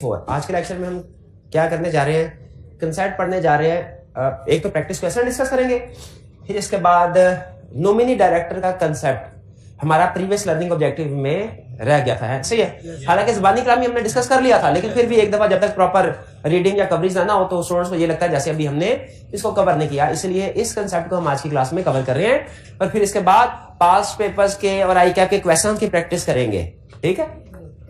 आज के लेक्चर में हम क्या करने जा रहे हैं, कंसेप्ट पढ़ने जा रहे हैं। एक तो प्रैक्टिस क्वेश्चन डिस्कस करेंगे, फिर इसके बाद नॉमिनी डायरेक्टर का कंसेप्ट हमारा प्रीवियस लर्निंग ऑब्जेक्टिव में रह गया था, सही है। हालांकि ज़बानी कलामी हमने डिस्कस कर लिया था, लेकिन फिर भी एक दफा जब तक प्रॉपर रीडिंग या कवरेज ना हो तो स्टूडेंट्स को ये लगता है जैसे अभी हमने इसको कवर नहीं किया, इसलिए इस कंसेप्ट को हम आज की क्लास में कवर कर रहे हैं। और फिर इसके बाद पास्ट पेपर्स के और आई कैप के क्वेश्चन की प्रैक्टिस करेंगे, ठीक है।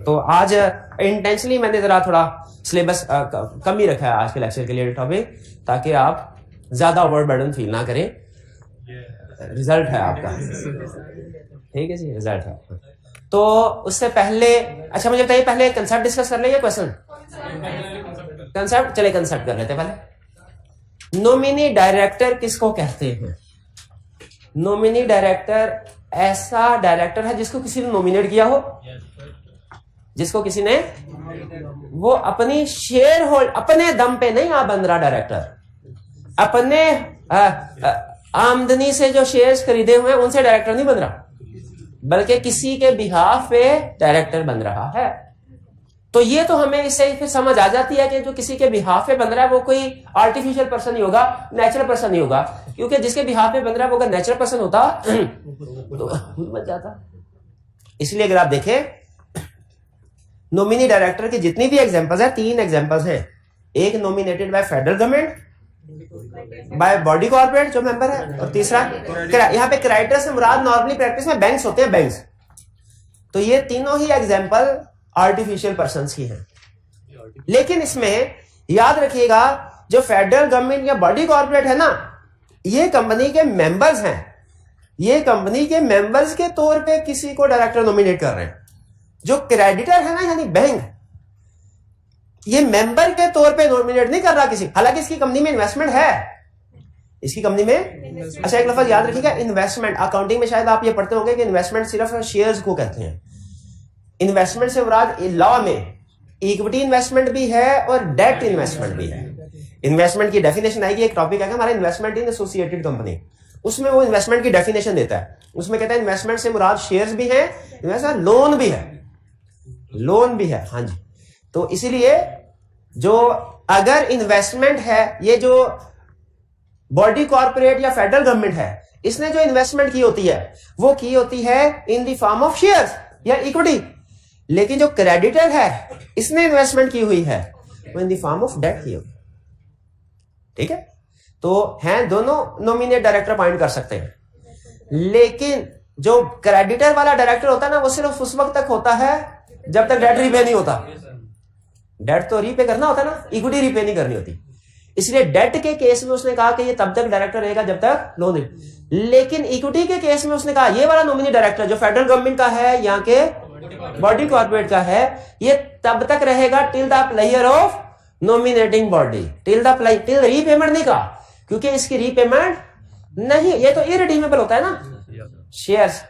तो आज इंटेंशनली मैंने जरा थोड़ा सिलेबस कम ही रखा है आज के लेक्चर के लिए टॉपिक, ताकि आप ज्यादा ओवरबर्डन फील ना करें। रिजल्ट है आपका, ठीक है जी, रिजल्ट है। तो उससे पहले अच्छा मुझे बताइए, पहले कंसेप्ट डिस्कस कर लेंगे क्वेश्चन कंसेप्ट, चले कंसेप्ट कर लेते हैं पहले। नॉमिनी डायरेक्टर किसको कहते हैं? नॉमिनी डायरेक्टर ऐसा डायरेक्टर है जिसको किसी ने नॉमिनेट किया हो, जिसको किसी ने, वो अपनी शेयर होल्ड अपने दम पे नहीं आ बन रहा डायरेक्टर, अपने आमदनी से जो शेयर्स खरीदे हुए हैं उनसे डायरेक्टर नहीं बन रहा, बल्कि किसी के बिहाफ पे डायरेक्टर बन रहा है। तो ये तो हमें इससे फिर समझ आ जाती है कि जो किसी के बिहाफ पे बन रहा है वो कोई आर्टिफिशियल पर्सन नहीं होगा, नेचुरल पर्सन नहीं होगा, क्योंकि जिसके बिहाफ पे बन रहा है वो अगर नेचुरल पर्सन होता तो खुद बच जाता। इसलिए अगर आप देखें नॉमिनी डायरेक्टर की जितनी भी एग्जांपल्स है, 3 एग्जांपल्स हैं। एक nominated by federal government, by body corporate जो मेंबर है, और तीसरा यहाँ पे क्राइटेरिया से मुराद नॉर्मली प्रैक्टिस में बैंक्स होते हैं, बैंक्स। तो ये तीनों ही एग्जांपल आर्टिफिशियल पर्संस की हैं। लेकिन इसमें याद रखिएगा जो फेडरल गवर्नमेंट या बॉडी कॉर्पोरेट है ना, ये कंपनी के मेंबर्स हैं, ये कंपनी के मेंबर्स के तौर पे किसी को डायरेक्टर नॉमिनेट कर रहे हैं। जो क्रेडिटर है ना, यानी बैंक, ये मेंबर के तौर पे नॉमिनेट नहीं कर रहा किसी, हालांकि इसकी कंपनी में इन्वेस्टमेंट है, इसकी कंपनी में। अच्छा एक लफ्ज याद रखिएगा, इन्वेस्टमेंट। अकाउंटिंग में शायद आप ये पढ़ते होंगे कि इन्वेस्टमेंट सिर्फ शेयर्स को कहते हैं। इन्वेस्टमेंट से मुराद लॉ में इक्विटी इन्वेस्टमेंट भी है और डेट इन्वेस्टमेंट भी है। इन्वेस्टमेंट की डेफिनेशन आएगी, एक टॉपिक है हमारा इन्वेस्टमेंट इन एसोसिएटेड कंपनी, उसमें वो इन्वेस्टमेंट की डेफिनेशन देता है। उसमें कहता है इन्वेस्टमेंट से मुराद शेयर्स भी है, इन्वेस्टमेंट लोन भी है, लोन भी है, हाँ जी। तो इसीलिए जो अगर इन्वेस्टमेंट है, ये जो बॉडी कॉर्पोरेट या फेडरल गवर्नमेंट है, इसने जो इन्वेस्टमेंट की होती है वो की होती है इन द फॉर्म ऑफ शेयर्स या इक्विटी। लेकिन जो क्रेडिटर है इसने इन्वेस्टमेंट की हुई है वो in the form of date की होगी, ठीक है। तो हैं दोनों नॉमिनेट डायरेक्टर अपॉइंट कर सकते हैं, लेकिन जो क्रेडिटर वाला डायरेक्टर होता है ना, वो सिर्फ उस वक्त तक होता है जब तक डेट रीपे नहीं होता। डेट तो रीपे करना होता है ना, इक्विटी रीपे नहीं करनी होती। इसलिए डेट के केस में उसने कहा कि ये तब तक डायरेक्टर रहेगा जब तक लोन नहीं। लेकिन इक्विटी के केस में उसने कहा ये वाला नॉमिनी डायरेक्टर जो फेडरल गवर्नमेंट का है, यहाँ के बॉडी कॉर्पोरेट का है, ये तब तक रहेगा till the player of nominating body, till repayment नहीं कहा, क्योंकि इसकी रीपेमेंट नहीं, ये तो इरिडीमेबल होता है ना शेयर्स।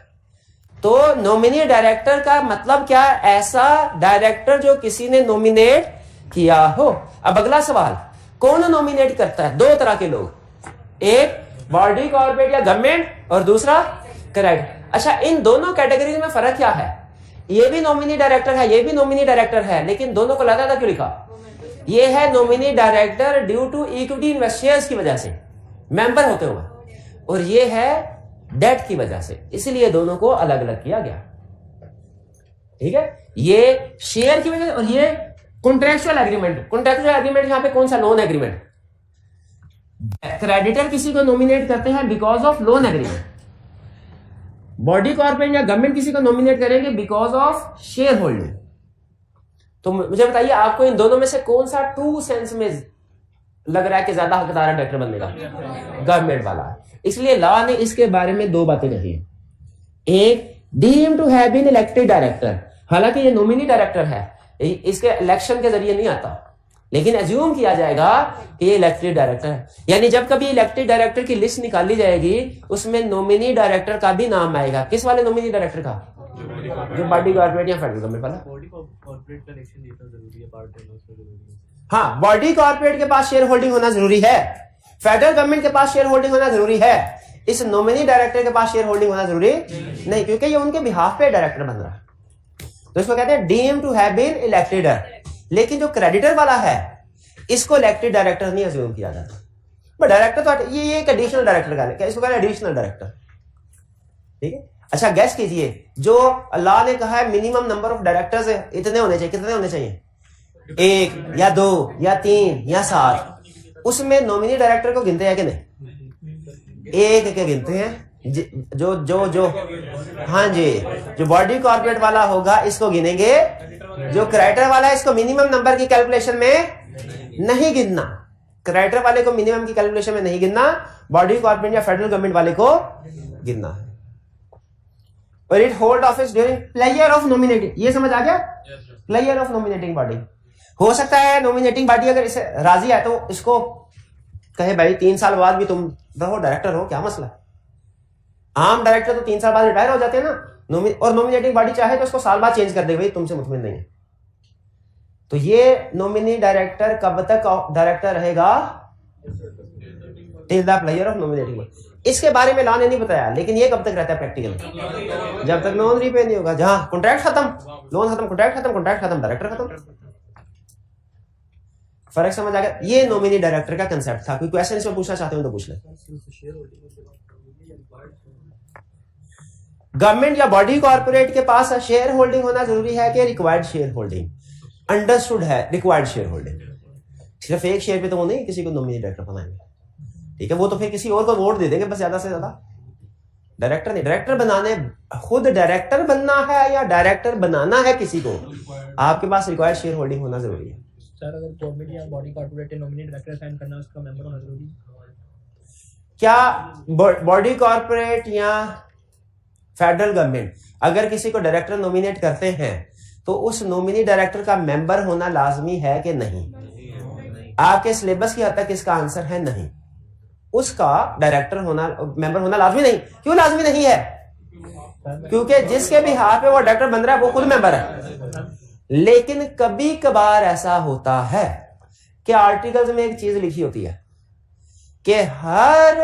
तो नॉमिनी डायरेक्टर का मतलब क्या? ऐसा डायरेक्टर जो किसी ने नॉमिनेट किया हो। अब अगला सवाल, कौन नॉमिनेट करता है? 2 तरह के लोग, एक बॉडी कॉर्पोरेट या गवर्नमेंट और दूसरा क्रेडिटर। अच्छा इन दोनों कैटेगरी में फर्क क्या है? ये भी नॉमिनी डायरेक्टर है, ये भी नॉमिनी डायरेक्टर है, लेकिन दोनों को अलग-अलग क्यों लिखा? ये है nominee director due to equity investors की वजह से, मेंबर होते हुए, और ये है डेट की वजह से, इसलिए दोनों को अलग अलग किया गया, ठीक है। ये शेयर की वजह से, और ये कॉन्ट्रैक्चुअल एग्रीमेंट। कॉन्ट्रैक्चुअल एग्रीमेंट यहां पे कौन सा? Loan agreement. क्रेडिटर किसी को नॉमिनेट करते हैं because of loan agreement, body corporate या गवर्नमेंट किसी को नॉमिनेट करेंगे बिकॉज ऑफ शेयर होल्डिंग। तो मुझे बताइए आपको इन दोनों में से कौन सा ट्रू सेंस में लग रहा है कि ज्यादा हकदार है डायरेक्टर बनने का? गवर्नमेंट वाला। इसलिए लॉ ने इसके बारे में 2 बातें कही। एक, deem to have been elected director, हालांकि ये नॉमिनी डायरेक्टर है, इसके इलेक्शन के जरिए नहीं आता, लेकिन एज्यूम किया जाएगा कि ये इलेक्टेड डायरेक्टर है। यानी जब कभी इलेक्टेड डायरेक्टर की लिस्ट निकाली जाएगी उसमें नॉमिनी डायरेक्टर का भी नाम आएगा। किस वाले नॉमिनी डायरेक्टर का? जो बॉडी कॉर्पोरेट या फेडरल गवर्नमेंट वाला। हाँ, बॉडी कॉर्पोरेट के पास शेयर होल्डिंग होना जरूरी है, फेडरल गवर्नमेंट के पास शेयर होल्डिंग होना जरूरी है, इस नॉमिनी डायरेक्टर के पास शेयर होल्डिंग होना जरूरी नहीं, क्योंकि ये उनके बिहाफ पे डायरेक्टर बन रहा है। तो इसको कहते हैं deem to have been elected, लेकिन जो क्रेडिटर वाला है इसको इलेक्टेड डायरेक्टर नहीं अज्यूम किया जाता। बट डायरेक्टर तो ये एक एडिशनल डायरेक्टर का है, इसको कहते हैं एडिशनल डायरेक्टर। ठीक है, अच्छा गैस कीजिए, जो अल्लाह ने कहा है मिनिमम नंबर ऑफ डायरेक्टर्स इतने होने चाहिए, कितने होने चाहिए? 1 या 2 या 3 या 7। उसमें नॉमिनी डायरेक्टर को गिनते हैं कि नहीं? एक के गिनते हैं। जो जो जो हाँ जी, जो बॉडी कॉर्पोरेट वाला होगा इसको गिनेंगे, जो क्राइटर वाला है इसको मिनिमम नंबर की कैलकुलेशन में नहीं गिनना। क्राइटर वाले को मिनिमम की कैलकुलेशन में नहीं गिनना, बॉडी कॉर्पोरेट या फेडरल गवर्नमेंट वाले को गिनना है। और it hold office during player of nominating, ये समझ आ गया? Player of nominating body. हो सकता है नॉमिनेटिंग बॉडी अगर इसे राजी है तो इसको कहे भाई 3 साल बाद भी तुम रहो डायरेक्टर हो, क्या मसला है? आम डायरेक्टर तो 3 साल बाद रिटायर हो जाते हैं ना, और नॉमिनेटिंग बॉडी चाहे तो उसको साल बाद चेंज कर दे, भाई तुमसे मुतमिन नहीं है। तो ये नॉमिनी डायरेक्टर कब तक डायरेक्टर रहेगा? Till the player of nominating body. इसके बारे में लॉ ने नहीं बताया, लेकिन ये कब तक रहता है प्रैक्टिकल? जब तक लोन रीपे नहीं होगा। जहां कॉन्ट्रैक्ट खत्म, लोन खत्म, कॉन्ट्रैक्ट खत्म, कॉन्ट्रैक्ट खत्म, डायरेक्टर खत्म। फर्क समझ आ गया? ये नॉमिनी डायरेक्टर का कंसेप्ट था। कोई क्वेश्चन इसमें पूछना चाहते हो तो पूछ ले। गवर्नमेंट या बॉडी कॉर्पोरेट के पास शेयर होल्डिंग होना जरूरी है कि रिक्वायर्ड शेयर होल्डिंग? अंडरस्टूड है, रिक्वायर्ड शेयर होल्डिंग। सिर्फ एक शेयर पे तो वो नहीं किसी को नॉमिनी डायरेक्टर बनाएंगे, ठीक है? वो तो फिर किसी और को वोट दे देंगे बस, ज्यादा से ज्यादा। डायरेक्टर नहीं, डायरेक्टर बनाने, खुद डायरेक्टर बनना है या डायरेक्टर बनाना है किसी को, आपके पास रिक्वायर्ड शेयर होल्डिंग होना जरूरी है। सर अगर गवर्नमेंट या body corporate nominee director sign करना, उसका मेंबर होना जरूरी है क्या? बॉडी कॉर्पोरेट या फेडरल गवर्नमेंट अगर किसी को डायरेक्टर नॉमिनेट करते हैं तो उस नॉमिनी डायरेक्टर का मेंबर होना लाजमी है कि नहीं? आपके सिलेबस की हद तक इसका आंसर है नहीं। उसका डायरेक्टर होना, मेंबर होना लाजमी नहीं। क्यों लाजमी नहीं है? क्योंकि जिसके भी हाथ में वो डायरेक्टर बन रहा है वो खुद मेंबर है। लेकिन कभी कभार ऐसा होता है कि आर्टिकल्स में एक चीज लिखी होती है कि हर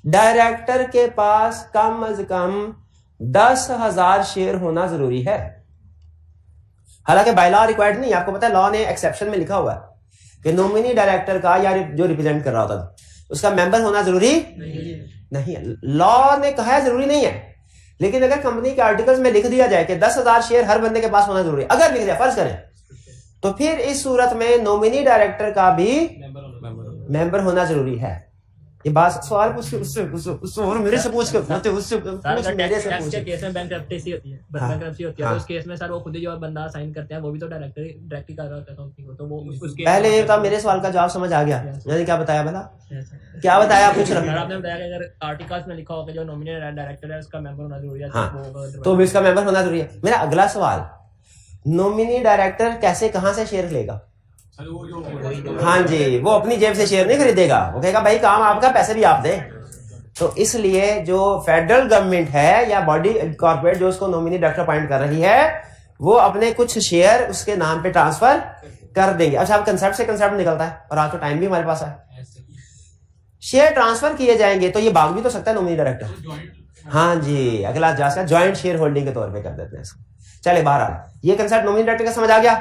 डायरेक्टर के पास कम अज कम 10,000 शेयर होना जरूरी है। हालांकि बाय लॉ रिक्वायर्ड नहीं, आपको पता है लॉ ने एक्सेप्शन में लिखा हुआ है कि नॉमिनी डायरेक्टर का या जो रिप्रेजेंट कर रहा होता था उसका मेंबर होना जरूरी नहीं है। लॉ ने कहा है जरूरी नहीं है, लेकिन अगर कंपनी के आर्टिकल्स में लिख दिया जाए कि 10,000 शेयर हर बंदे के पास होना जरूरी है, अगर लिख दिया फर्ज करें, तो फिर इस सूरत में नॉमिनी डायरेक्टर का भी मेंबर होना जरूरी है। ये बात सवाल पूछ उससे और मेरे से पूछ के उससे पूछ मेरे से पूछ। केस में बैंकरप्सी होती है, बैंकरप्सी होती है, तो उस केस में सर वो खुद ही जो बंदा साइन करते हैं वो भी तो डायरेक्टली कर रहा है कंपनी को, तो वो उसके पहले ये था। मेरे सवाल का जवाब समझ आ गया? मैंने क्या बताया? भला क्या बताया? पूछ रहा हूं। आपने बताया कि अगर आर्टिकल्स में लिखा होगा जो नॉमिनी डायरेक्टर है उसका मेंबर होना जरूरी है, तो भी इसका मेंबर होना जरूरी है। मेरा अगला सवाल, नॉमिनी डायरेक्टर कैसे कहां से शेयर लेगा? हाँ जी, वो अपनी जेब से शेयर नहीं खरीदेगा, वो कहेगा भाई काम आपका, पैसे भी आप दे। तो इसलिए जो फेडरल गवर्नमेंट है या बॉडी कॉर्पोरेट जो उसको नॉमिनी डायरेक्टर अपॉइंट कर रही है, वो अपने कुछ शेयर उसके नाम पे ट्रांसफर कर देंगे। अच्छा, अब कंसेप्ट से कंसेप्ट निकलता है, और आज तो टाइम भी हमारे पास है। शेयर ट्रांसफर किए जाएंगे तो ये भाग भी तो सकता है नॉमिनी डायरेक्टर। हाँ जी, अगला जा सकता, ज्वाइंट शेयर होल्डिंग के तौर पे कर देते हैं इसको। चले बहरहाल ये कंसेप्ट नॉमिनी डायरेक्टर का समझ आ गया।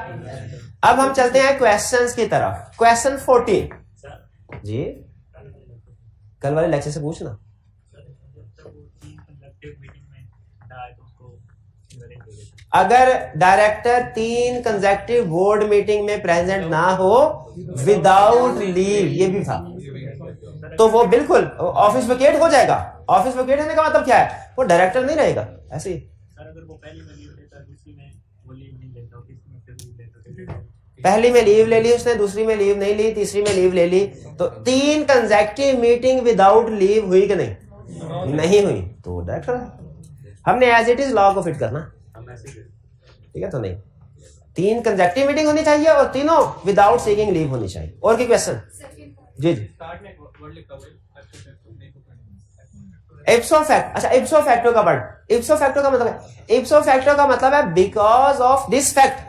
अब हम चलते हैं क्वेश्चंस की तरफ। क्वेश्चन 14 जी, कल वाले लेक्चर से पूछना। अगर डायरेक्टर 3 कंसेक्यूटिव बोर्ड मीटिंग में प्रेजेंट ना हो विदाउट लीव, ये भी था, तो वो बिल्कुल ऑफिस वेकेट हो जाएगा। ऑफिस वेकेट होने का मतलब क्या है? वो डायरेक्टर नहीं रहेगा। ऐसे ही पहली में लीव ले ली उसने, दूसरी में लीव नहीं ली, तीसरी में लीव ले ली, तो 3 कंसेक्यूटिव मीटिंग विदाउट लीव हुई कि नहीं? नहीं हुई, तो डायरेक्टर है। हमने एज इट इज लॉ को फिट करना, ठीक है? तो नहीं, 3 कंसेक्यूटिव मीटिंग होनी चाहिए और तीनों विदाउट सीकिंग लीव होनी चाहिए। और की क्वेश्चन? जी जी, इप्सो फैक्ट। अच्छा, इप्सो फैक्टो का वर्ड, इप्सो फैक्टो का मतलब है, इप्सो फैक्टो का मतलब है बिकॉज ऑफ दिस फैक्ट,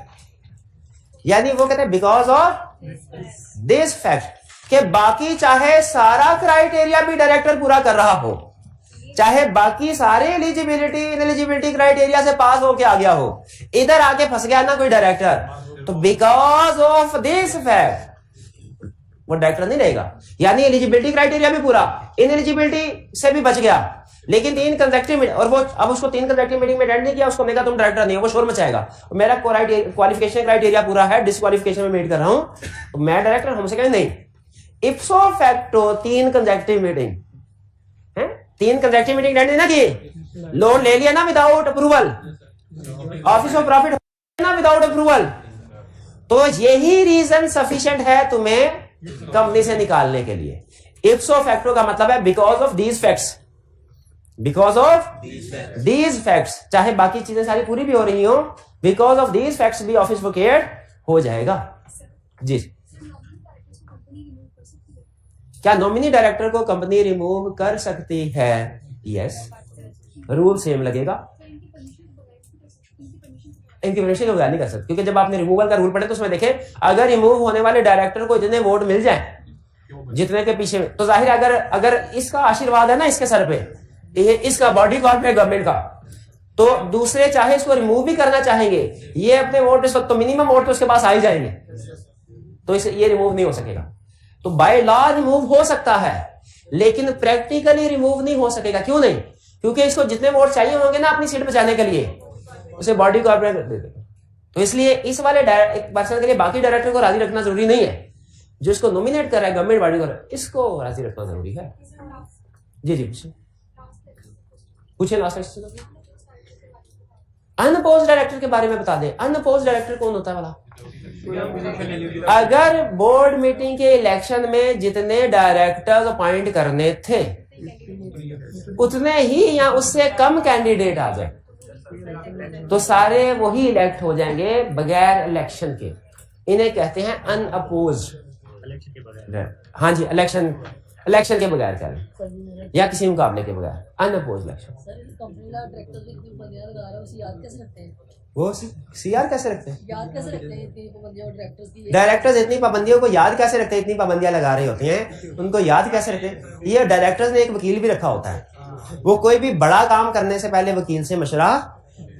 यानी वो कहते हैं बिकॉज ऑफ दिस फैक्ट के बाकी चाहे सारा क्राइटेरिया भी डायरेक्टर पूरा कर रहा हो, चाहे बाकी सारे एलिजिबिलिटी इनएलिजिबिलिटी क्राइटेरिया से पास होके आ गया हो, इधर आके फंस गया ना कोई डायरेक्टर, तो बिकॉज ऑफ दिस फैक्ट वो डायरेक्टर नहीं रहेगा। यानी एलिजिबिलिटी क्राइटेरिया भी पूरा, इनएलिजिबिलिटी से भी बच गया, लेकिन 3 कंसेक्टिव मीटिंग, और वो अब उसको 3 कंसेक्टिव मीटिंग में अटेंड नहीं किया, उसको मैंने कहा तुम डायरेक्टर नहीं हो, वो शोर मचाएगा। मेरा क्वालिफिकेशन क्राइटेरिया पूरा है, डिसक्वालिफिकेशन में मीट कर रहा हूं, तो मैं डायरेक्टर, हमसे कहें नहीं। इप्सो फैक्टो 3 कंसेक्टिव मीटिंग है, 3 कंसेक्टिव मीटिंग अटेंड ना की, लोन ले लिया ना without approval, office of profit ना विदाउट अप्रूवल, तो यही रीजन सफिशिएंट है तुम्हें कंपनी से निकालने के लिए। इप्सो फैक्टो का मतलब है because of these facts, because of these facts, चाहे बाकी चीजें सारी पूरी भी हो रही हो, बिकॉज ऑफ दीज फैक्ट्स भी ऑफिस वेकेट हो जाएगा। जी, क्या नॉमिनी डायरेक्टर को कंपनी रिमूव कर सकती है? यस, रूल सेम लगेगा। इनकी परमिशन के बगैर नहीं कर सकते, क्योंकि जब आपने रिमूवल का रूल पढ़े तो उसमें देखे, अगर रिमूव होने वाले डायरेक्टर को इतने वोट मिल जाए जितने के पीछे में, तो जाहिर अगर इसका आशीर्वाद है ना इसके सर पे, ये इसका बॉडी कॉर्प है गवर्नमेंट का, तो दूसरे चाहे इसको रिमूव भी करना चाहेंगे, ये अपने वोट इस वक्त तो मिनिमम वोट तो उसके पास आ ही जाएंगे, तो इसे ये रिमूव नहीं हो सकेगा। तो बाय लॉ रिमूव हो सकता है, लेकिन प्रैक्टिकली रिमूव नहीं हो सकेगा। क्यों नहीं? क्योंकि इसको जितने वोट चाहिए होंगे ना अपनी सीट बचाने के लिए, उसे बॉडी कॉर्पोरेट दे देगा। तो इसलिए इस वाले एक पर्सन के लिए बाकी डायरेक्टर को राजी रखना जरूरी नहीं है, जो इसको नॉमिनेट कर रहा है गवर्नमेंट बॉडी को, इसको राजी रखना जरूरी है। जी जी पूछिए लास्ट। अनअपोज्ड डायरेक्टर के बारे में बता दें। अनअपोज्ड डायरेक्टर कौन होता है वाला? अगर बोर्ड मीटिंग के इलेक्शन में जितने डायरेक्टर्स अपॉइंट करने थे उतने ही या उससे कम कैंडिडेट आ जाए तो सारे वही इलेक्ट हो जाएंगे बगैर इलेक्शन के। इन्हें कहते हैं अनअपोज्ड। हाँ जी, इलेक्शन के बगैर करें या किसी मुकाबले के बगैर, अनअपोज्ड इलेक्शन। वो सीआर कैसे रखते हैं? डायरेक्टर्स इतनी पाबंदियों को याद कैसे रखते हैं? इतनी पाबंदियां लगा रहे होते हैं, उनको याद कैसे रखते हैं? ये डायरेक्टर्स ने एक वकील भी रखा होता है, वो कोई भी बड़ा काम करने से पहले वकील से मशवरा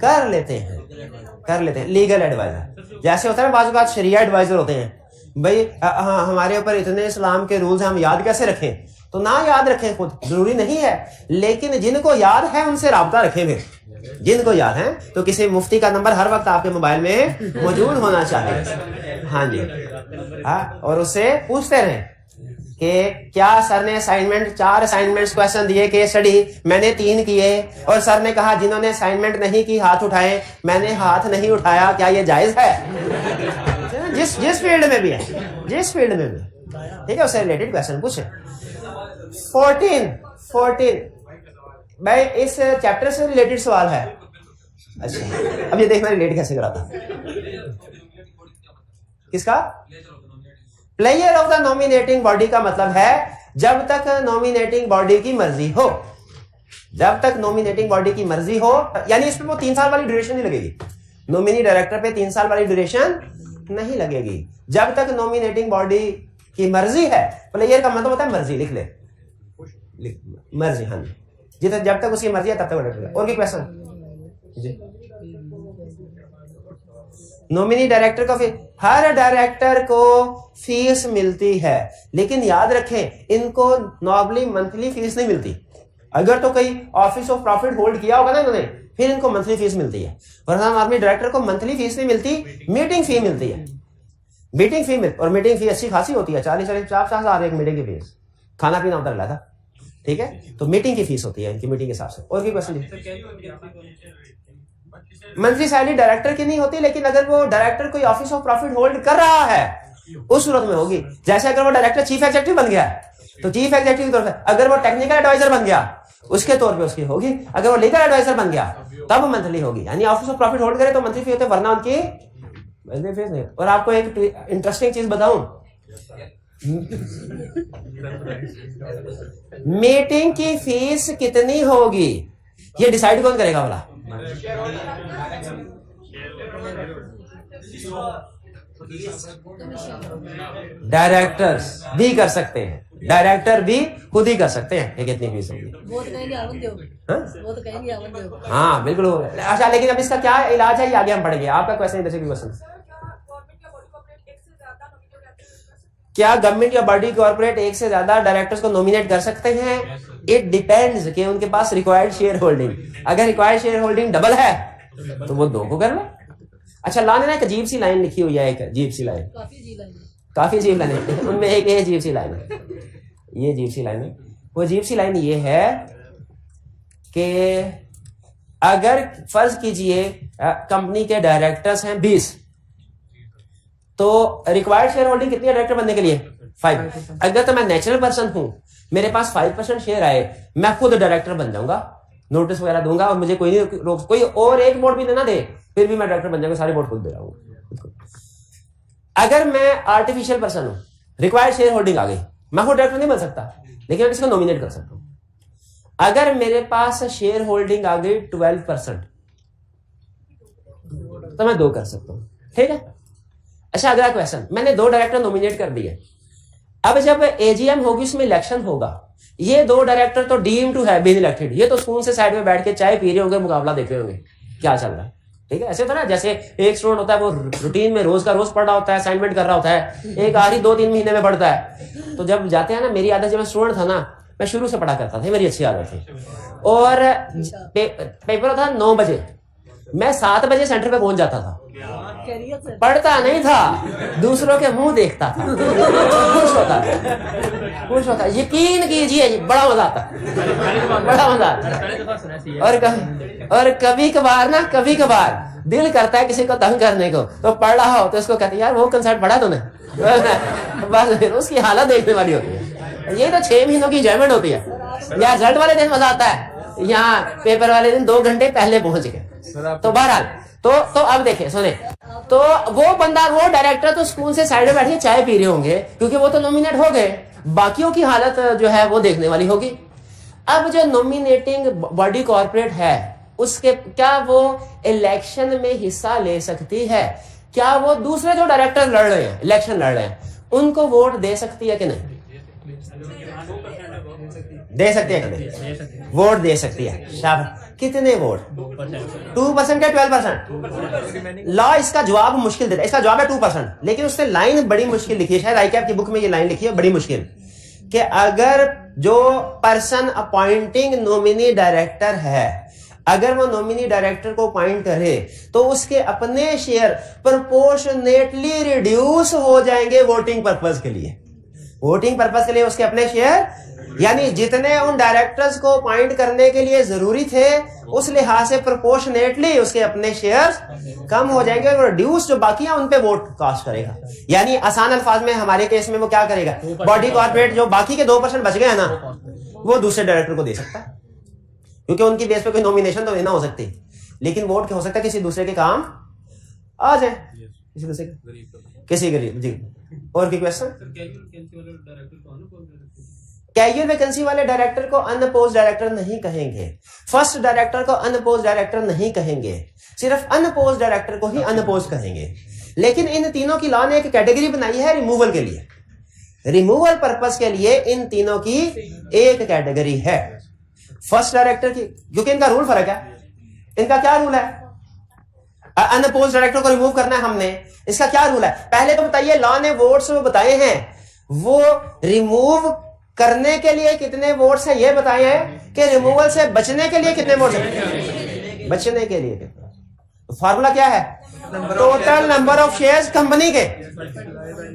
कर लेते हैं, लीगल एडवाइजर। जैसे होता है ना बाज़ बात शरिया एडवाइजर होते हैं, भाई हाँ हमारे ऊपर इतने इस्लाम के रूल्स हैं, हम याद कैसे रखें? तो ना याद रखें, खुद जरूरी नहीं है, लेकिन जिनको याद है उनसे राब्ता रखें। फिर जिनको याद है तो किसी मुफ्ती का नंबर हर वक्त आपके मोबाइल में मौजूद होना चाहिए। हाँ जी, हाँ, और उससे पूछते रहें कि क्या सर ने असाइनमेंट 4 असाइनमेंट्स क्वेश्चन दिए, केस स्टडी मैंने 3 किए, और सर ने कहा जिन्होंने असाइनमेंट नहीं की हाथ उठाएं, मैंने हाथ नहीं उठाया, क्या ये जायज है? जिस फील्ड में भी है, जिस फील्ड में भी, ठीक है, उससे रिलेटेड क्वेश्चन पूछे। 14 भाई इस चैप्टर से रिलेटेड सवाल है। अच्छा, अब ये देखना रिलेट कैसे कराता। किसका? Player of the nominating body का मतलब है जब तक नॉमिनेटिंग बॉडी की मर्जी हो, जब तक नॉमिनेटिंग बॉडी की मर्जी हो, यानी इसमें वो 3 साल वाली ड्यूरेशन नहीं लगेगी। नॉमिनी डायरेक्टर पे 3 साल वाली ड्यूरेशन नहीं लगेगी जब तक नॉमिनेटिंग बॉडी की मर्जी है। प्लेयर का मतलब होता है मर्जी, लिख ले मर्जी। हाँ जी, जितने जब तक उसकी मर्जी है तब तक डायरेक्टर। और भी क्वेश्चन जी? नॉमिनी डायरेक्टर को हर डायरेक्टर को फीस मिलती है, लेकिन याद रखें इनको नॉर्मली मंथली फीस नहीं मिलती। अगर तो कई ऑफिस ऑफ प्रॉफिट होल्ड किया होगा ना इन्होंने, फिर इनको मंथली फीस मिलती है, वरना नॉर्मली डायरेक्टर को मंथली फीस नहीं मिलती, मीटिंग फी मिलती है। मीटिंग फी और मीटिंग फी अच्छी खासी होती है, 40-50 हजार एक मीटिंग की फीस, खाना पीना उधर था, ठीक है। तो मीटिंग की फीस होती है इनकी मीटिंग के हिसाब से। और भी क्वेश्चन? मंथली सैलरी डायरेक्टर की नहीं होती, लेकिन अगर वो डायरेक्टर कोई ऑफिस ऑफ प्रॉफिट होल्ड कर रहा है उस सूरत में होगी। जैसे अगर वो डायरेक्टर चीफ एग्जीक्यूटिव बन गया तो चीफ एग्जीक्यूटिव के तौर पर, अगर वो टेक्निकल एडवाइजर बन गया उसके तौर पे उसकी होगी, अगर वो लीगल एडवाइजर बन गया तब मंथली होगी। यानी ऑफिस ऑफ प्रॉफिट होल्ड करे तो मंथली फी होते, वरना उनकी मंथली फीस नहीं। और आपको एक इंटरेस्टिंग चीज बताऊं, मीटिंग की फीस कितनी होगी ये डिसाइड कौन करेगा बोला? डायरेक्टर्स भी कर सकते हैं, डायरेक्टर भी खुद ही कर सकते हैं। कितनी फीस होगी वो तो कहेंगे। हाँ बिल्कुल। अच्छा, लेकिन अब इसका क्या इलाज है ये आगे हम पढ़ेंगे। आपका क्वेश्चन इधर से क्वेश्चन क्या गवर्नमेंट या बॉडी कॉर्पोरेट एक से ज्यादा डायरेक्टर्स को नॉमिनेट कर सकते हैं? इट डिपेंड्स कि उनके पास रिक्वायर्ड शेयर होल्डिंग, अगर रिक्वायर्ड शेयर होल्डिंग डबल है तो वो 2 को कर ले। अच्छा, लॉ ने ना एक अजीब सी लाइन लिखी हुई है, एक अजीब सी लाइन, काफी अजीब लाइन है, उनमें एक अजीब सी लाइन है, ये अजीब सी लाइन है। वो अजीब सी लाइन ये है कि अगर फर्ज कीजिए कंपनी के डायरेक्टर्स हैं 20, तो रिक्वायर्ड शेयर होल्डिंग कितनी है डायरेक्टर बनने के लिए? 5। अगर तो मैं नेचुरल पर्सन हूं, मेरे पास 5% शेयर आए, मैं खुद डायरेक्टर बन जाऊंगा, नोटिस वगैरह दूंगा और मुझे कोई नहीं रोक, कोई और एक वोट भी देना दे फिर भी मैं डायरेक्टर बन जाऊंगा, सारे वोट खुद दे रहा हूं। अगर मैं आर्टिफिशियल पर्सन हूं, रिक्वायर्ड शेयर होल्डिंग आ गई, मैं खुद डायरेक्टर नहीं बन सकता, लेकिन मैं किसी को नॉमिनेट कर सकता हूं। अगर मेरे पास शेयर होल्डिंग आ गई 12%, तो मैं 2 कर सकता हूं, ठीक है। अच्छा, अगला क्वेश्चन, मैंने 2 डायरेक्टर नॉमिनेट कर दिए, अब जब एजीएम होगी उसमें इलेक्शन होगा, ये 2 डायरेक्टर तो deem to have been elected, ये तो स्कूल से साइड में बैठ के चाय पी रहे होंगे, मुकाबला देख रहे होंगे क्या चल रहा है, ठीक है। ऐसे तो ना जैसे एक स्टूडेंट होता है वो रूटीन में रोज का रोज पढ़ रहा होता है, असाइनमेंट कर रहा होता है, एक आखिरी 2-3 महीने में पढ़ता है। तो जब जाते हैं ना, मेरी आदत, जब मैं स्टूडेंट था ना, मैं शुरू से पढ़ा करता था, मेरी अच्छी आदत थी, और पेपर था 9 बजे, मैं 7 बजे सेंटर पे पहुंच जाता था, पढ़ता नहीं था, दूसरों के मुंह देखता था, खुश होता। यकीन कीजिए बड़ा मजा आता, बड़ा मजा आता। और कभी कभार दिल करता है किसी को तंग करने को, तो पढ़ रहा हो तो उसको कहते यार वो कंसर्ट पढ़ा तूने, बस फिर उसकी हालत देखने वाली होती है। ये तो 6 महीनों की एंजॉयमेंट होती है। यार रिजल्ट वाले दिन मजा आता है, यहाँ पेपर वाले दिन 2 घंटे पहले पहुंच गए। तो बहरहाल तो अब देखें, सुने, तो वो बंदा, वो डायरेक्टर तो स्कूल से साइड में बैठे चाय पी रहे होंगे, क्योंकि वो तो नॉमिनेट हो गए, बाकियों की हालत जो है वो देखने वाली होगी। अब जो नॉमिनेटिंग बॉडी कॉर्पोरेट है, उसके क्या वो इलेक्शन में हिस्सा ले सकती है? क्या वो दूसरे जो डायरेक्टर लड़ रहे हैं, इलेक्शन लड़ रहे हैं, उनको वोट दे सकती है कि नहीं? दे सकती है कि नहीं? वोट दे सकती है। शाबाश। कितने वोट? 2% या 12%? लॉ इसका जवाब मुश्किल देता है, इसका जवाब है 2%, लेकिन उसने लाइन बड़ी मुश्किल लिखी है, शायद आईकैप की बुक में ये लाइन लिखी है बड़ी मुश्किल, कि अगर जो पर्सन अपॉइंटिंग नॉमिनी डायरेक्टर है, अगर वो नॉमिनी डायरेक्टर को अपॉइंट करे, तो उसके अपने शेयर प्रोपोर्शनेटली रिड्यूस हो जाएंगे वोटिंग पर्पस के लिए। वोटिंग पर्पस के लिए उसके अपने शेयर, यानी जितने उन डायरेक्टर्स को अपॉइंट करने के लिए जरूरी थे, उस लिहाज से प्रोपोर्शनेटली उसके अपने शेयर्स कम हो जाएंगे, और रिड्यूस जो बाकी है उन पे वोट कास्ट करेगा। यानी आसान अल्फाज में हमारे केस में वो क्या करेगा, बॉडी कॉर्पोरेट जो बाकी के 2% बच गए हैं ना, वो दूसरे डायरेक्टर को दे सकता है, क्योंकि उनकी बेस पे कोई नॉमिनेशन तो नहीं हो सकती, लेकिन वोट क्या हो सकता है, किसी दूसरे के काम आ जाए, किसी दूसरे किसी गरीब। जी, और कोई क्वेश्चन? कैजुअल वैकेंसी वाले डायरेक्टर को अनअपोज्ड डायरेक्टर नहीं कहेंगे, फर्स्ट डायरेक्टर को अनअपोज्ड डायरेक्टर नहीं कहेंगे, सिर्फ अनअपोज्ड डायरेक्टर को ही अनअपोज्ड कहेंगे। लेकिन इन तीनों की लॉ ने एक कैटेगरी बनाई है रिमूवल के लिए, रिमूवल पर्पस के लिए इन तीनों की एक कैटेगरी है फर्स्ट डायरेक्टर की, क्योंकि इनका रूल फर्क है। इनका क्या रूल है? अनअपोज्ड डायरेक्टर को रिमूव करना है हमने, इसका क्या रूल है? पहले तो बताइए, लॉ ने वोट्स बताए हैं, वो रिमूव करने के लिए कितने वोट्स हैं ये बताए हैं, कि रिमूवल से बचने के लिए कितने वोट्स हैं, बचने के लिए कितना। फार्मूला क्या है? Total number of shares company के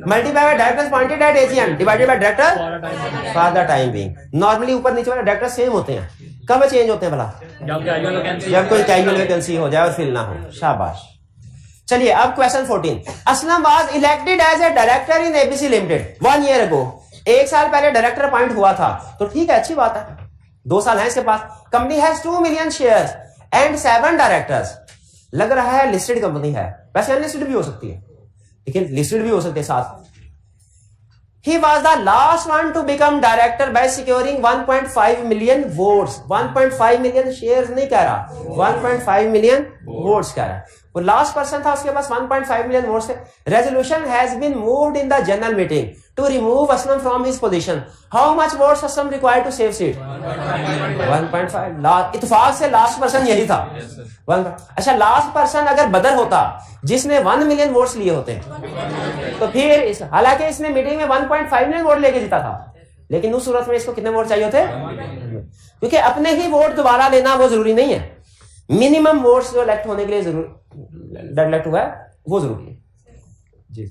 multiply by directors appointed at AGM divided by director for the time being. Normally ऊपर नीचे वाले डायरेक्टर सेम होते हैं, कब चेंज होते हैं भला? जब कोई कैजुअल वैकेंसी हो जाए और फिल ना हो। शाबाश। चलिए अब question 14। Aslam was elected as a director in ABC limited 1 year ago. 1 साल पहले डायरेक्टर अपॉइंट हुआ था, तो ठीक है, अच्छी बात है, 2 साल है इसके पास। Company has 2 million shares and 7 directors. लग रहा है लिस्टेड कंपनी है, वैसे अनलिस्टेड भी हो सकती है, लेकिन लिस्टेड भी हो सकते हैं साथ। He was the last one to become director by securing 1.5 million votes. 1.5 million shares नहीं कह रहा, 1.5 million वोट्स कह रहा है। वो लास्ट पर्सन था, उसके पास 1.5 मिलियन वोट्स थे। Resolution has been moved in the general meeting to remove Aslam from his position. How much votes Aslam required to save seat? 1.5। इत्तेफाक से लास्ट पर्सन यही था। अच्छा, लास्ट पर्सन अगर बदर होता जिसने 1 मिलियन वोट्स लिए होते तो फिर हालांकि इसने मीटिंग में 1.5 मिलियन वोट लेके जीता था, लेकिन उस सूरत में इसको कितने वोट चाहिए होते? क्योंकि अपने ही वोट दोबारा लेना वो जरूरी नहीं है। मिनिमम वोट्स जो इलेक्ट होने के लिए इलेक्ट हुआ है वो जरूरी है जी।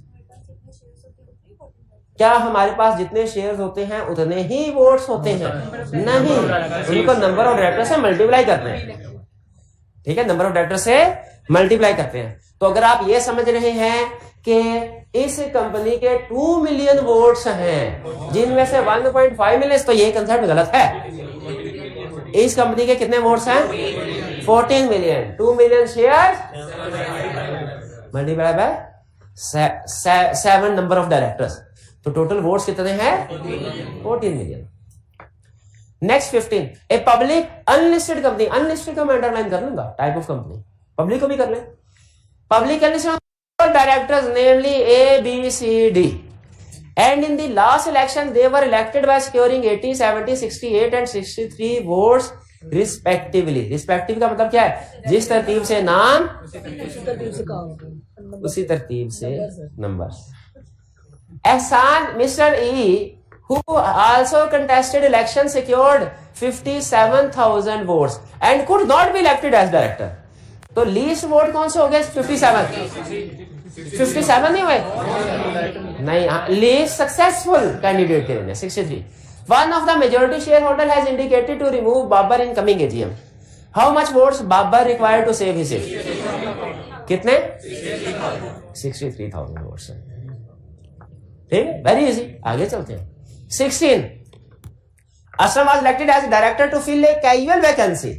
क्या हमारे पास जितने शेयर्स होते हैं उतने ही वोट्स होते हैं? नहीं, उनको नंबर ऑफ डायरेक्टर से मल्टीप्लाई करते हैं। ठीक है, नंबर ऑफ डायरेक्टर से मल्टीप्लाई करते हैं। तो अगर आप ये समझ रहे हैं कि इस कंपनी के 2 मिलियन वोट्स हैं जिनमें से 1.5 मिलियन, तो ये कंसेप्ट गलत है। इस कंपनी के कितने वोट्स हैं? 14 million. 2 million share multiply by 7 number of directors, तो टोटल वोट्स कितने हैं? 14 million. Next 15, a public unlisted company. Unlisted को मैं अंडरलाइन कर लूंगा, टाइप ऑफ कंपनी। पब्लिक को भी कर ले। Public unlisted directors, namely A, B, C, D, and in the last election they were elected by securing 80, 70, 68 and 63 votes respectively. Respective का मतलब क्या है? जिस तरतीब से नाम उसी तरतीब से नंबर। एहसान, mister E, who also contested election, secured 57,000 votes and could not be elected as director. तो लीस्ट वोट कौन से हो गए? 57 नहीं हुए? नहीं, लीस्ट सक्सेसफुल कैंडिडेट के लिए 63। One of the majority share holder has indicated to remove Babar in coming AGM. How much votes Babar required to save his seat? कितने? 63,000 वोट्स। ठीक है, वेरी इजी। आगे चलते हैं। 16, Aslam was elected as director to fill a casual vacancy.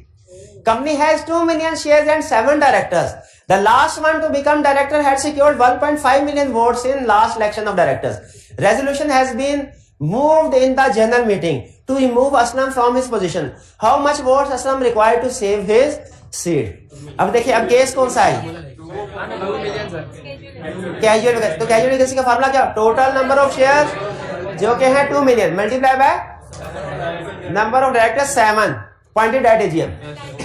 Company has 2 million shares and 7 directors. The last one to become director had secured 1.5 million votes in last election of directors. Resolution has been moved in the general meeting to remove Aslam from his position. How much votes Aslam required to save his seat? अब देखिए, अब case कौन सा है? Casual. तो casual vacancy का formula क्या? Total number of share जो के हैं 2 million multiply by number of director 7 pointed eight AGM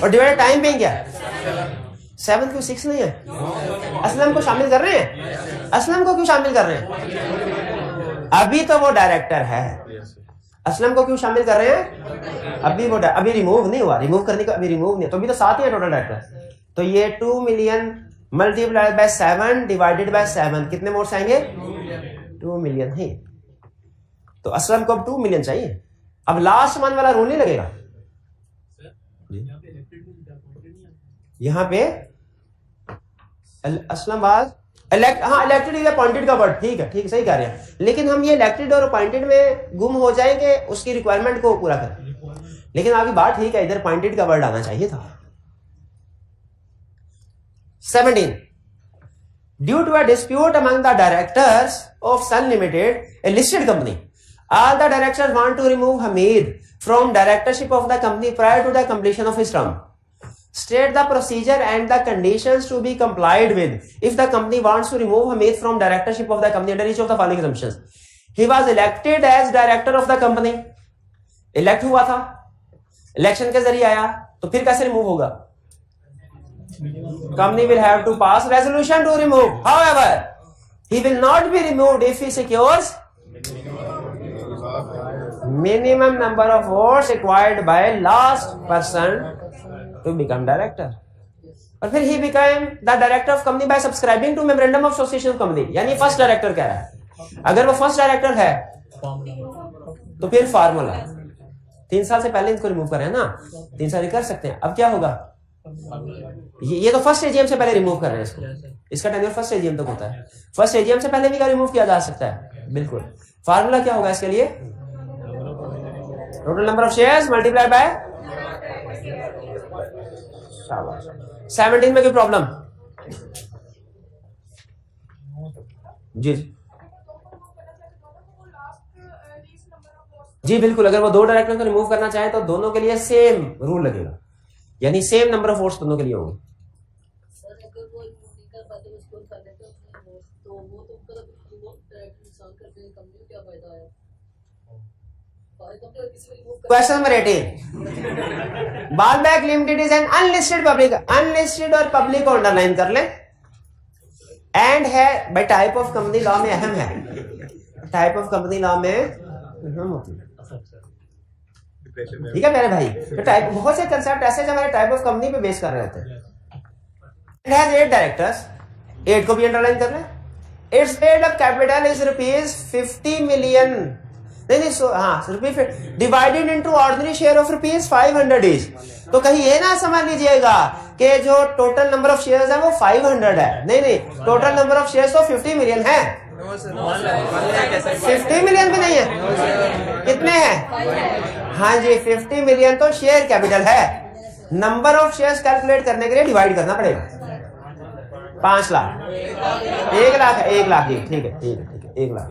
और डिवाइडेड टाइम पे क्या? 7 क्यों 6 नहीं है? असलम को शामिल कर रहे हैं। असलम को क्यों शामिल कर रहे हैं? अभी तो वो डायरेक्टर है। असलम को क्यों शामिल कर रहे हैं? अभी रिमूव नहीं हुआ। रिमूव करने का अभी रिमूव नहीं, तो अभी तो 7 ही है टोटल डायरेक्टर। तो ये 2 million multiplied by 7 divided by 7 कितने वोट्स आएंगे? 2 मिलियन ही। तो असलम को अब 2 मिलियन चाहिए। अब लास्ट वन वाला रूल नहीं लगेगा। यहाँ पे Aslam was elected is appointed का वर्ड, ठीक है, सही कह रहे हैं। लेकिन हम ये इलेक्टेड और अपॉइंटेड में गुम हो जाएंगे उसकी रिक्वायरमेंट को पूरा कर। लेकिन आपकी बात ठीक है, इधर अपॉइंटेड का वर्ड आना चाहिए था। 17, due to a dispute among the directors of Sun limited, a listed company, all the directors want to remove Hamid from directorship of the company prior to the completion of his term. State the procedure and the conditions to be complied with if the company wants to remove Hamid from directorship of the company under each of the following assumptions. He was elected as director of the company. Elect हुआ था, election के जरिए आया, तो फिर कैसे remove होगा? Company will have to pass resolution to remove. However, he will not be removed if he secures minimum number of votes required by last person to become director. और फिर he became the director of company by subscribing to memorandum of association of company. यानी first director कह रहा है। अगर वो first director है तो फिर फार्मूला 3 साल से पहले इनको रिमूव कर रहे हैं ना, 3 साल कर सकते हैं। अब क्या होगा? ये तो फर्स्ट एजीएम से पहले रिमूव कर रहे हैं इसको। इसका टेन्योर फर्स्ट एजीएम तक होता है। फर्स्ट एजीएम से पहले भी क्या रिमूव किया जा सकता है? बिल्कुल। फार्मूला क्या होगा इसके लिए? Total number of shares multiply by 17 में कोई प्रॉब्लम? जी जी बिल्कुल। अगर वो 2 डायरेक्टर को रिमूव करना चाहे तो दोनों के लिए सेम रूल लगेगा, यानी सेम नंबर ऑफ वोट्स दोनों के लिए होंगे। क्वेश्चन नंबर 18, बालबैक limited is an unlisted public, unlisted और पब्लिक को अंडरलाइन कर ले, एंड है भाई टाइप ऑफ कंपनी लॉ में अहम है, टाइप ऑफ कंपनी लॉ में अहम होती है, ठीक है मेरे भाई। तो टाइप बहुत से कंसेप्ट ऐसे जो हमारे टाइप ऑफ कंपनी पे बेस कर रहे होते हैं। इट हैज 8 डायरेक्टर्स, 8 को भी अंडरलाइन कर ले। It's paid up capital is ₹50 million, नहीं हाँ रुपये divided into ordinary share of ₹500 each. तो कहीं ये ना समझ लीजिएगा कि जो टोटल नंबर ऑफ शेयर्स है वो 500 है, नहीं टोटल नंबर ऑफ शेयर्स तो 50 मिलियन है। 50 मिलियन भी नहीं है, कितने हैं? हाँ जी 50 मिलियन तो शेयर कैपिटल है। नंबर ऑफ शेयर्स कैलकुलेट करने के लिए डिवाइड करना पड़ेगा 5 लाख, 1 लाख है, 1 लाख, ठीक है 1 lakh.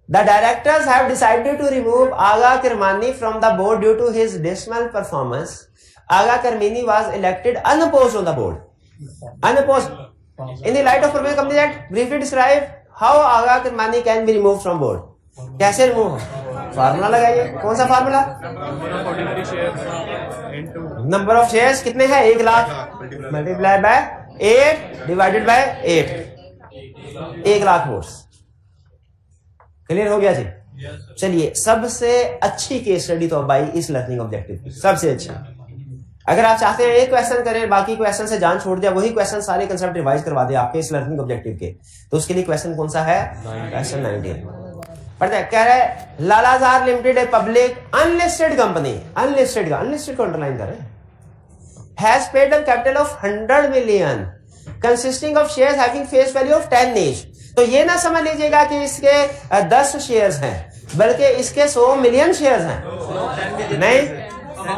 The directors have decided to remove Aga Kirmani from the board due to his dismal performance. Aga Kirmani was elected unopposed on the board. Unopposed. In the light of Provisional Companies Act, briefly describe how Aga Kirmani can be removed from board. कैसे remove हो? Formula लगाइए, कौन सा formula? Number of shares कितने हैं? 1 lakh multiply by 8 divided by 8, 1 lakh votes. Clear हो गया जी? चलिए सबसे अच्छी केस स्टडी तो भाई इस लर्निंग ऑब्जेक्टिव की सबसे अच्छा। अगर आप चाहते हैं एक क्वेश्चन करें बाकी क्वेश्चन से जान छोड़ दिया, वही क्वेश्चन सारे कंसेप्ट रिवाइज करवा दे आपके इस लर्निंग ऑब्जेक्टिव के, तो उसके लिए क्वेश्चन कौन सा है? क्वेश्चन 19 पढ़ते हैं। कह रहे हैं Lalazar limited a public unlisted company, unlisted का अनलिस्टेड को अंडरलाइन करें, has paid a capital of 100 million consisting of shares having face value of 10 each. तो ये ना समझ लीजिएगा कि इसके 10 शेयर्स हैं, बल्कि इसके 100 मिलियन शेयर्स हैं। नहीं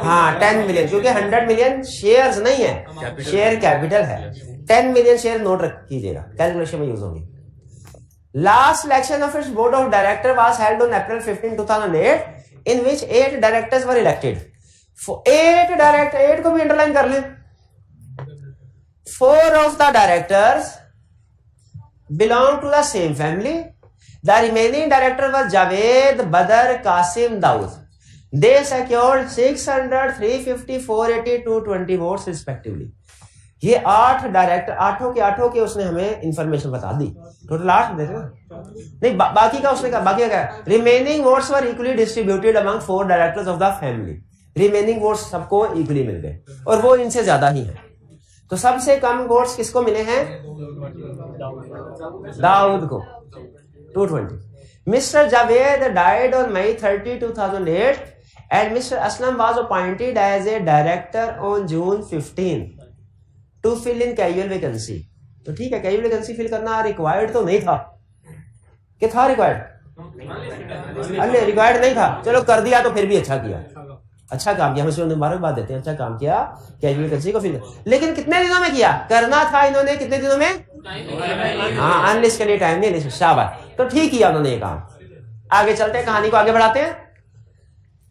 हाँ 10 मिलियन, क्योंकि 100 मिलियन शेयर्स नहीं है, शेयर कैपिटल है। 10 मिलियन शेयर नोट रख कीजिएगा, कैलकुलेशन में यूज होंगे। Last election of its board of director was held on April 15, 2008 in which 8 directors were elected. 8 director, 8 को भी अंडरलाइन कर लें। 4 of the directors belong to the same family. The remaining director was Javed, Badr, Qasim, Daud. They secured 600, 350, 480, 220 votes respectively. ये 8 director, आठों के उसने हमें information बता दी। टोटल 8 देते ना? नहीं बाकी का उसने कहा, बाकी क्या? Remaining votes were equally distributed among 4 directors of the family. Remaining votes सबको इक्वली मिल गए और वो इनसे ज्यादा ही है। तो सबसे कम वोट्स किसको मिले हैं? दाऊद को, 220। Mister Javed died on May 30, 2008 and mister Aslam was appointed as a director on June 15 to fill in casual vacancy. तो ठीक है, कैजुअल वैकेंसी फिल करना रिक्वायर्ड तो नहीं था, कि था रिक्वायर्ड? अरे रिक्वायर्ड नहीं था, चलो कर दिया तो फिर भी अच्छा किया, अच्छा काम किया, हम इसे मुबारकबाद देते हैं, अच्छा काम किया, कैजुअल वैकेंसी को फिल। लेकिन कितने दिनों में किया? करना था इन्होंने कितने दिनों में? हाँ अनलिस्ट के लिए टाइम नहीं, लिस्ट शाबाश, तो ठीक किया उन्होंने ये काम। आगे चलते हैं, कहानी को आगे बढ़ाते हैं।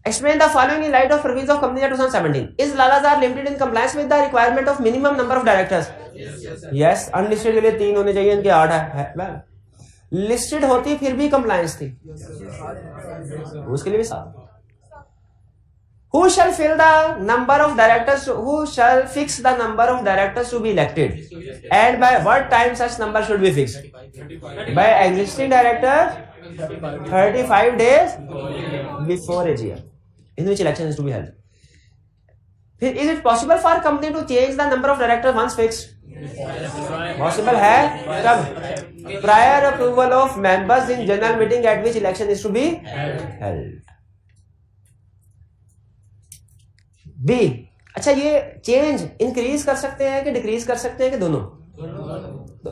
Explain the following in light of provisions of Companies Act 2017. Is Lalazar Limited in compliance with the requirement of minimum number of directors? Yes. Unlisted के लिए 3 होने चाहिए, इनके 8 है। लिस्टेड होती फिर भी कंप्लायंस थी, उसके लिए भी 7। Who shall fill the number of directors? Who shall fix the number of directors to be elected? And by what time such number should be fixed? By existing director 35 days before AGM, in which election is to be held. Is it possible for company to change the number of directors once fixed? Possible है कब? Prior approval of members in general meeting at which election is to be held. B. अच्छा ये change increase कर सकते हैं कि decrease कर सकते हैं कि दोनों?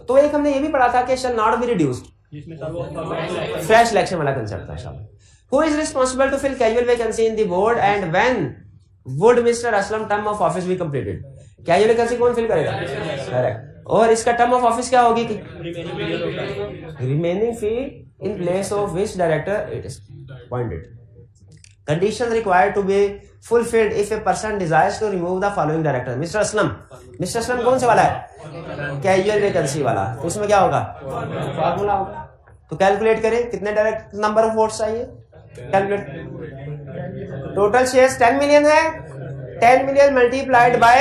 तो एक हमने ये भी पढ़ा था कि shall not be reduced, fresh election वाला कंसेप्ट था शायद। Who is responsible to fill casual vacancy in the board and when would Mr. Aslam term of office be completed? Casual vacancy कौन फिल करेगा? करेक्ट। और इसका term of office क्या होगी? Remaining fee in place of which director it is appointed. Conditions required to be fulfilled if a person desires to remove the following director. Mr. Aslam, Mr. Aslam कौन से वाला है? Casual vacancy वाला। तो उसमें क्या होगा? फार्मूला होगा। तो कैलकुलेट करें कितने डायरेक्ट नंबर ऑफ वोट्स चाहिए, कैलकुलेट। टोटल शेयर्स 10 मिलियन है, 10 million multiplied by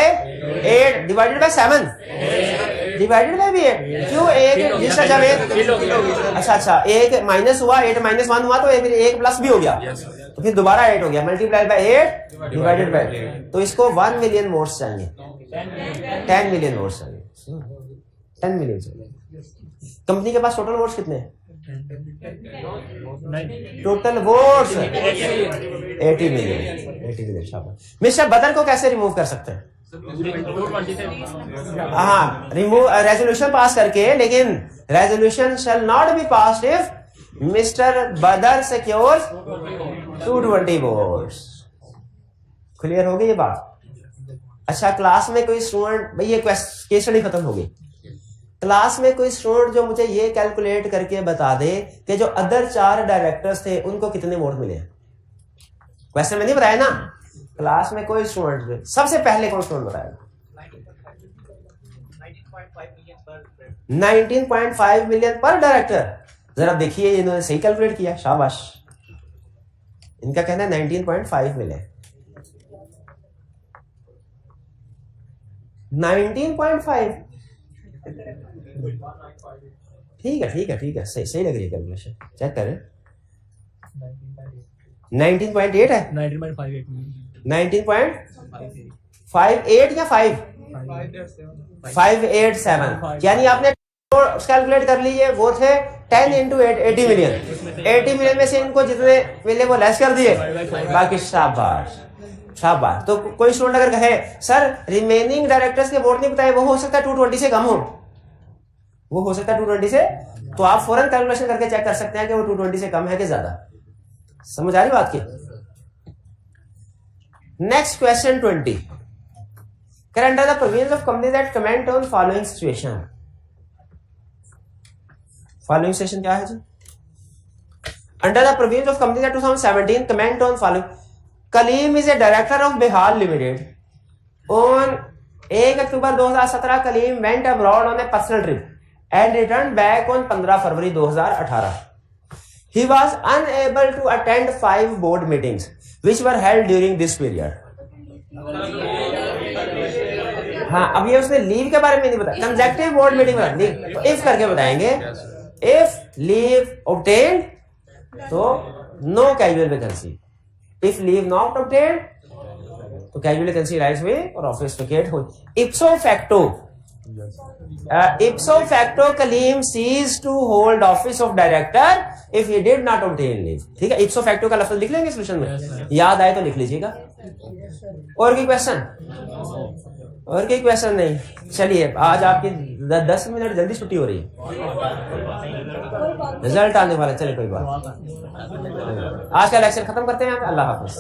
8 divided by 7 divided by 8। क्यों एक जिसका जब एक अच्छा एक माइनस हुआ, 8 माइनस 1 हुआ, तो फिर एक प्लस भी हो गया, तो फिर दोबारा 8 हो गया, मल्टीप्लाइड बाय 8 डिवाइडेड बाय 8। तो इसको 1 मिलियन वोट्स चाहिए, 10 मिलियन वोट्स चाहिए, 10 मिलियन चाहिए। कंपनी के पास टोटल वोट्स कितने हैं? Total votes 80 million. शाबाश। मिस्टर बदर को कैसे रिमूव कर सकते हैं? हाँ, रिमूव रेजोल्यूशन पास करके, लेकिन resolution shall not be passed if mister बदर सिक्योर्स 220 वोट्स। क्लियर हो गई ये बात? अच्छा, क्लास में कोई स्टूडेंट, भाई ये केस स्टडी खत्म हो गई, क्लास में कोई स्टूडेंट जो मुझे ये कैलकुलेट करके बता दे कि जो अदर 4 डायरेक्टर्स थे उनको कितने वोट मिले। क्वेश्चन में नहीं बताया ना, क्लास में कोई स्टूडेंट, सबसे पहले कौन स्टूडेंट बताएगा? 19.5 मिलियन पर डायरेक्टर। जरा देखिए, इन्होंने सही कैलकुलेट किया, शाबाश। इनका कहना है 19.5 मिलियन। 19.5 ठीक है, सही लग रही है कैलकुलेशन। चेक करें, 19.8 है, 19.58 या 587, यानी आपने कैलकुलेट कर लीजिए। वो थे 10 इंटू 80 मिलियन। 80 मिलियन में से इनको जितने मिले वो लेस कर दिए, बाकी शाबाश। तो कोई स्टूडेंट अगर कहे सर रिमेनिंग डायरेक्टर्स के वोट नहीं बताए, वो हो सकता है 220 से कम हो, वो हो सकता है 220 से, तो आप फौरन कैलकुलेशन करके चेक कर सकते हैं कि वो 220 से कम है कि ज्यादा। समझ आ रही बात की? Next question 20। Under the provisions of company that comment on following situation. Following situation क्या है जी? Under the provisions of company that 2017 comment on following. Kaleem is a director of Bihar limited. On 1 October 2017 Kaleem went abroad on a personal trip and returned back on 15 February 2018. He was unable to attend 5 board meetings which were held during this period. हाँ, अब ये उसने leave के बारे में नहीं बताया, consecutive board meeting में लीव, तो इफ करके बताएंगे। इफ लीव obtained तो no casual vacancy, if leave not obtained तो casual vacancy rise हुई और ऑफिस वेकेट हुई। Ipso facto Kaleem ceased to hold office of director if he did not obtain leave। ठीक है, ipso facto का लफ्ज लिख लेंगे सोल्यूशन में, याद आए तो लिख लीजिएगा। और कोई क्वेश्चन? और कोई क्वेश्चन नहीं? चलिए, आज आपकी 10 मिनट जल्दी छुट्टी हो रही है, रिजल्ट आने वाला। चलिए कोई बात, आज का लेक्चर खत्म करते हैं। अल्लाह हाफिज।